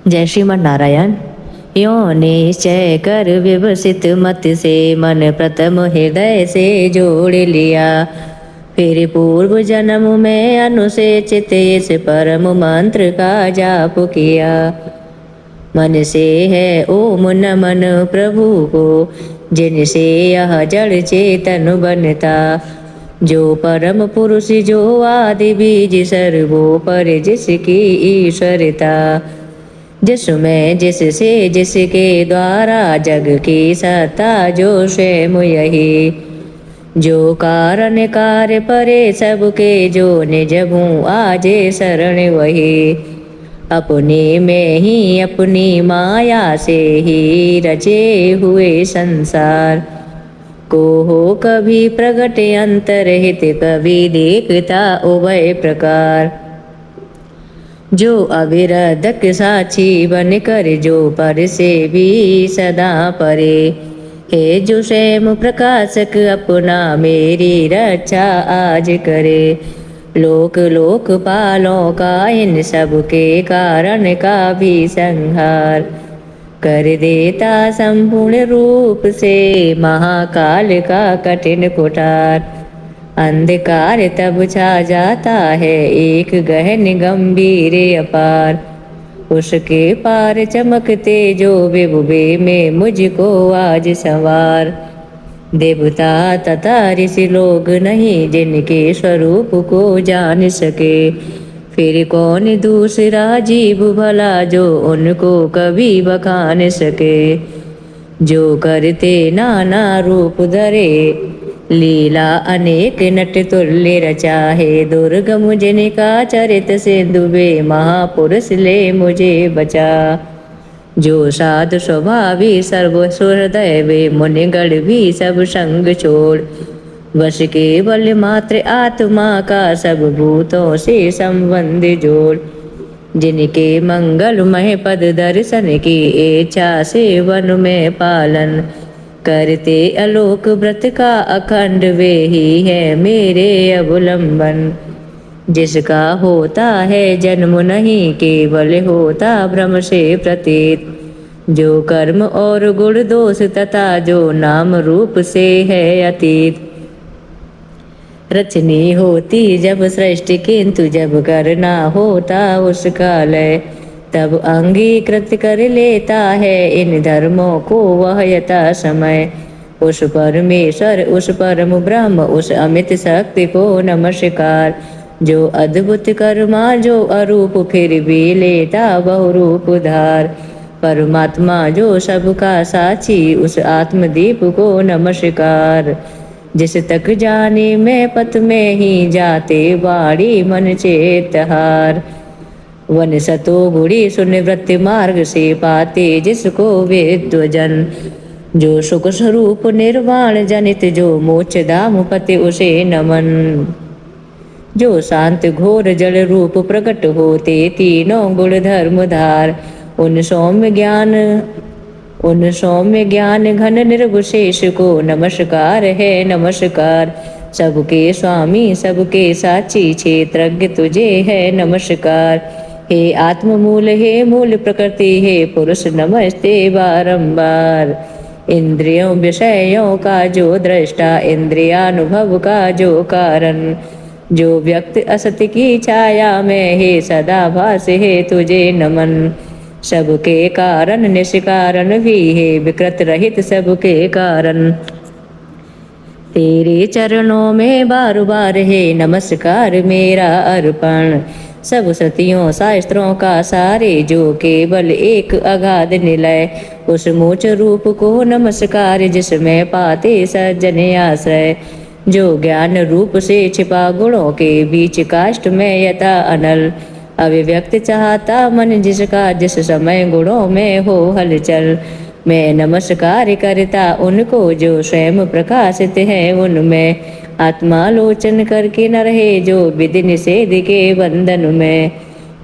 जय श्रीमन नारायण। यो निश्चय कर विवसित मत से मन प्रथम हृदय से जोड़ लिया। फिर पूर्व जन्म में अनुसेचित इस परम मंत्र का जाप किया। मन से है ओम नमन प्रभु को, जिनसे यह जड़ चेतन बनता। जो परम पुरुष जो आदि बीज सर्वोपरि जिसकी ईश्वरता। जिसमें जिससे जिसके द्वारा जग की सत्ता जो स्वयं यही। जो कारण कार्य परे सबके जो निज भू आजे शरण वही। अपने में ही अपनी माया से ही रचे हुए संसार को हो कभी प्रगट अंतरहित कभी देखता उभय प्रकार। जो अविरधक साक्षी बन कर जो पर से भी सदा परे। हे जो स्वयं प्रकाशक अपना मेरी रक्षा आज करे। लोक लोक पालों का इन सब के कारण का भी संहार कर देता संपूर्ण रूप से महाकाल का कठिन कुठार। अंधकार तब छा जाता है एक गहन गंभीर अपार। उसके पार चमकते जो विभुवे में मुझको आज सवार। देवता तथा ऋषि लोग नहीं जिनके स्वरूप को जान सके। फिर कौन दूसरा जीव भला जो उनको कभी बखान सके। जो करते नाना रूप धरे लीला अनेक नट तुल्य रचाहे। दुर्गम जिनका चरित सिंधु वे महापुरुष ले मुझे बचा। जो साधु स्वभावी सर्व हृदय वे मुनिगण भी सब संग छोड़। वश केवल मात्र आत्मा का सब भूतों से संबंध जोड़। जिनके मंगलमय पद दर्शन की इच्छा से वन में पालन करते अलोक व्रत का अखंड वे ही है मेरे अवलंबन। जिसका होता है जन्म नहीं केवल होता भ्रम से प्रतीत। जो कर्म और गुण दोष तथा जो नाम रूप से है अतीत। रचनी होती जब सृष्टि किंतु जब करना होता उसका लय। तब अंगीकृत कर लेता है इन धर्मों को वह यथा समय। उस परमेश्वर उस परम ब्रह्म उस अमित शक्ति को नमस्कार। जो अद्भुत कर्मा जो अरूप फिर भी लेता बहुरूप धार। परमात्मा जो सबका साक्षी उस आत्मदीप को नमस्कार। जिस तक जाने में पथ में ही जाते वाणी मन चेतहार। वन सतो गुड़ी सुन वृत्ति मार्ग से पाते जिसको वेद्वजन। जो सुख स्वरूप निर्वाण जनित जो मोक्ष धाम पति उसे नमन। जो शांत घोर जल रूप प्रकट होते तीनों गुण धर्म धार। उन सौम्य ज्ञान घन निर्विशेष को नमस्कार है नमस्कार। सबके स्वामी सबके साक्षी क्षेत्रज्ञ तुझे है नमस्कार। हे आत्ममूल हे मूल प्रकृति हे पुरुष नमस्ते बारंबार। इंद्रियों विषयों का जो दृष्टा इंद्रियानुभव का जो कारण। जो व्यक्त असत्य की छाया में हे सदा भास हे तुझे नमन। सबके कारण निष्कारण भी है विकृत रहित सबके कारण। तेरे चरणों में बार बार है नमस्कार मेरा अर्पण। सब सतियों शास्त्रों का सारे जो केवल एक अगाध निलय। उस मोक्ष रूप को नमस्कार जिसमें पाते सज्जन आश्रय। जो ज्ञान रूप से छिपा गुणों के बीच काष्ठ में यथा अनल। अभिव्यक्त चाहता मन जिसका जिस समय गुणों में हो हलचल। मैं नमस्कार करता उनको जो स्वयं प्रकाशित है उनमें। आत्मालोचन करके न रहे जो विधि निषेध के बंधन में।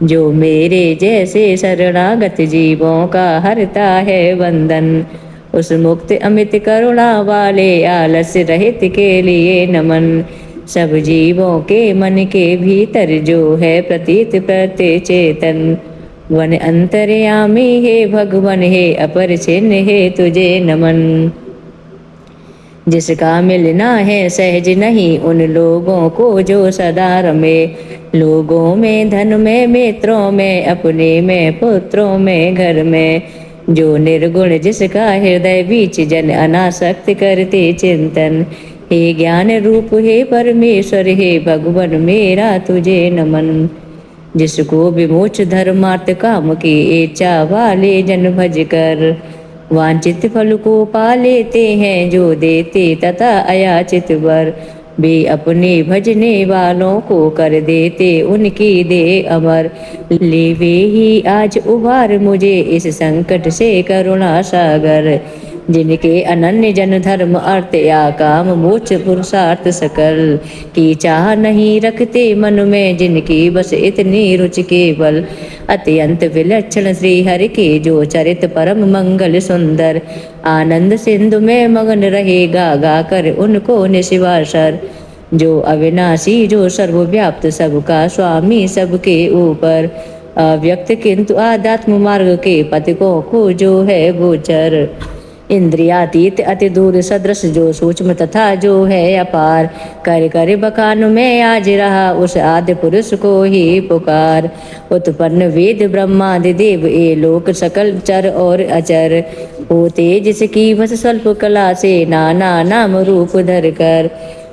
जो मेरे जैसे शरणागत जीवों का हरता है बंधन। उस मुक्त अमित करुणा वाले आलस्य रहित के लिए नमन। सब जीवों के मन के भीतर जो है प्रतीत प्रत्ये चेतन। वन अंतर्यामी हे भगवन हे अपर छिन्न हे तुझे नमन। जिसका मिलना है सहज नहीं उन लोगों को जो सदा रमे। लोगों में धन में मित्रों में अपने में पुत्रों में घर में। जो निर्गुण जिसका हृदय बीच जन अनासक्त करते चिंतन। हे ज्ञान रूप हे परमेश्वर हे भगवन मेरा तुझे नमन। जिसको विमोच धर्मार्थ काम की इच्छा वाले जन भज कर। वांछित फल को पा लेते हैं जो देते तथा अयाचित वर। वे अपने भजने वालों को कर देते उनकी दे अमर। ले वे ही आज उबार मुझे इस संकट से करुणा सागर। जिनके अनन्य जन धर्म अर्थ या काम मोक्ष पुरुषार्थ सकल। की चाह नहीं रखते मन में जिनकी बस इतनी रुचि केवल। अत्यंत विलक्षण श्री हरि के जो चरित परम मंगल सुंदर। आनंद सिंधु में मगन रहेगा गा कर उनको निशिवासर। जो अविनाशी जो सर्वव्याप्त सबका स्वामी सबके ऊपर। अव्यक्त किंतु आध्यात्म मार्ग के पथिकों को जो है गोचर। इंद्रियातीत अति दूर सदृश जो सूक्ष्म तथा जो है अपार। कर कर बखान में आज रहा उस आदि पुरुष को ही पुकार। उत्पन्न वेद ब्रह्मादि देव ये लोक सकल चर और अचर। होते जिसकी बस स्वल्प कला से नाना नाम रूप धर कर।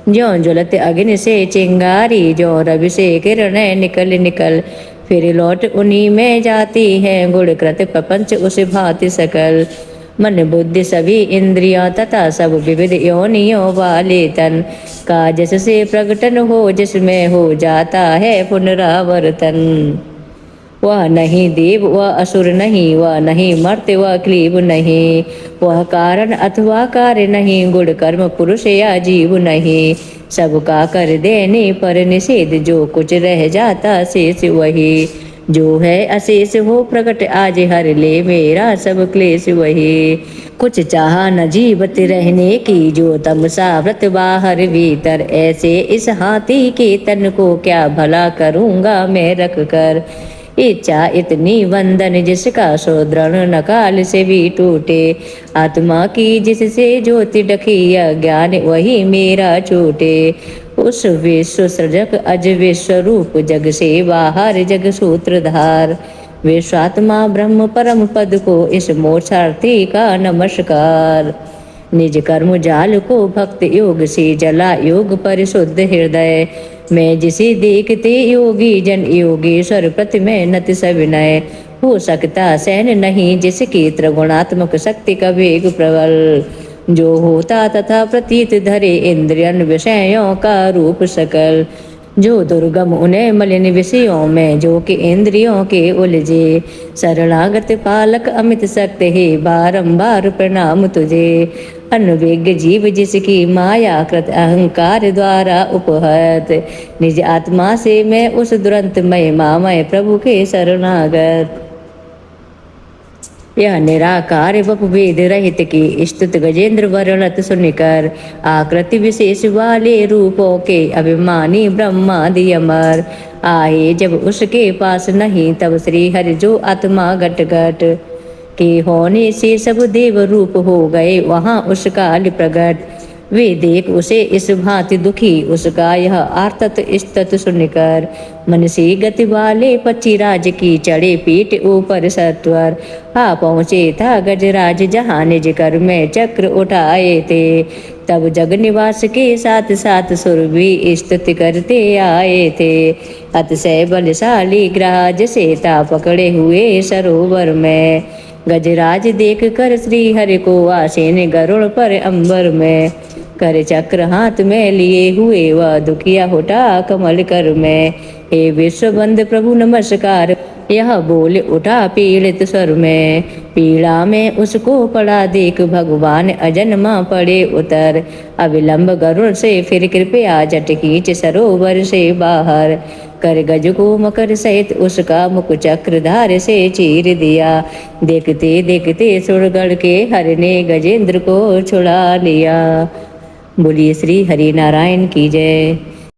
ज्यों ज्वलत अग्नि से चिंगारी ज्यों रवि से किरणें निकल निकल। फिर लौट उन्हीं में जाती है गुण कृत प्रपंच उस भांति सकल। मन बुद्धि सभी इंद्रियां तथा सब विविध योनियों वाले तन। का जिससे प्रकटन हो जिसमें हो जाता है पुनरावर्तन। वह नहीं देव वह असुर नहीं वह नहीं मर्त्य वह क्लीब नहीं। वह कारण अथवा कार्य नहीं गुण कर्म पुरुष या जीव नहीं। सबका कर देने पर निषेध जो कुछ रह जाता शेष वही। जो है अशेष हो प्रकट आज हर ले मेरा सब क्लेश वही। कुछ चाहा न जीवत रहने की जो तमसा व्रत बाहर भीतर। ऐसे इस हाथी के तन को क्या भला करूँगा मैं रख कर। इच्छा इतनी वंदन जिसका सो दृढ़ नकाल से भी टूटे। आत्मा की जिससे ज्योति ढकी ज्ञान वही मेरा छूटे। उस विश्व सृजक अज विश्व रूप जग से बाहर जग सूत्रधार। विश्वात्मा ब्रह्म परम पद को इस मोक्षार्थी का नमस्कार। निज कर्म जाल को भक्त योग से जला योग परिशुद्ध हृदय। मैं जिसे देखते योगी जन योगेश्वर प्रति में नत सविनय। हो सकता सैन नहीं जिसकी त्रिगुणात्मक शक्ति का वेग प्रबल। जो होता तथा प्रतीत धरे इंद्रियन विषयों का रूप सकल। जो दुर्गम उन्हें मलिन विषयों में जो कि इंद्रियों के उलझे। शरणागत पालक अमित शक्ति है बारंबार प्रणाम तुझे। अनविज्ञ जीव जिसकी माया कृत अहंकार द्वारा उपहत। निज आत्मा से मैं उस दुरंत महिमामय प्रभु के शरणागत। यह निराकार वप वेद रहित की स्तुत गजेंद्र वर्णत सुनिकर। आकृति विशेष वाले रूपों के अभिमानी ब्रह्मादि अमर। आए जब उसके पास नहीं तब श्री हरि जो आत्मा घट घट। के होने से सब देव रूप हो गए वहाँ उस काल प्रगट। वे देख उसे इस भांति दुखी उसका यह आर्तत स्तत सुनकर। मन से गति वाले पक्षीराज की चढ़े पीठ ऊपर सत्वर। आ पहुँचे था गजराज जहाँ निज कर में चक्र उठाए थे। तब जग निवास के साथ साथ सुर भी स्तुति करते आए थे। अतिशय बलशाली ग्राज से था पकड़े हुए सरोवर में। गजराज देख कर श्री हरि को आसीन गरुड़ पर अंबर में। कर चक्र हाथ में लिए हुए वह दुखिया होटा कमल कर में। हे विश्वबंद प्रभु नमस्कार यह बोल उठा पीड़ित स्वर में। पीड़ा में उसको पड़ा देख भगवान अजन्मा पड़े उतर। अविलंब गरुड़ से फिर कृपया जट खींच सरोवर से बाहर। कर गज को मकर सहित उसका मुख चक्रधार से चीर दिया। देखते देखते सुरगढ़ के हर ने गजेंद्र को छुड़ा लिया। बोलिए श्री हरि नारायण की जय।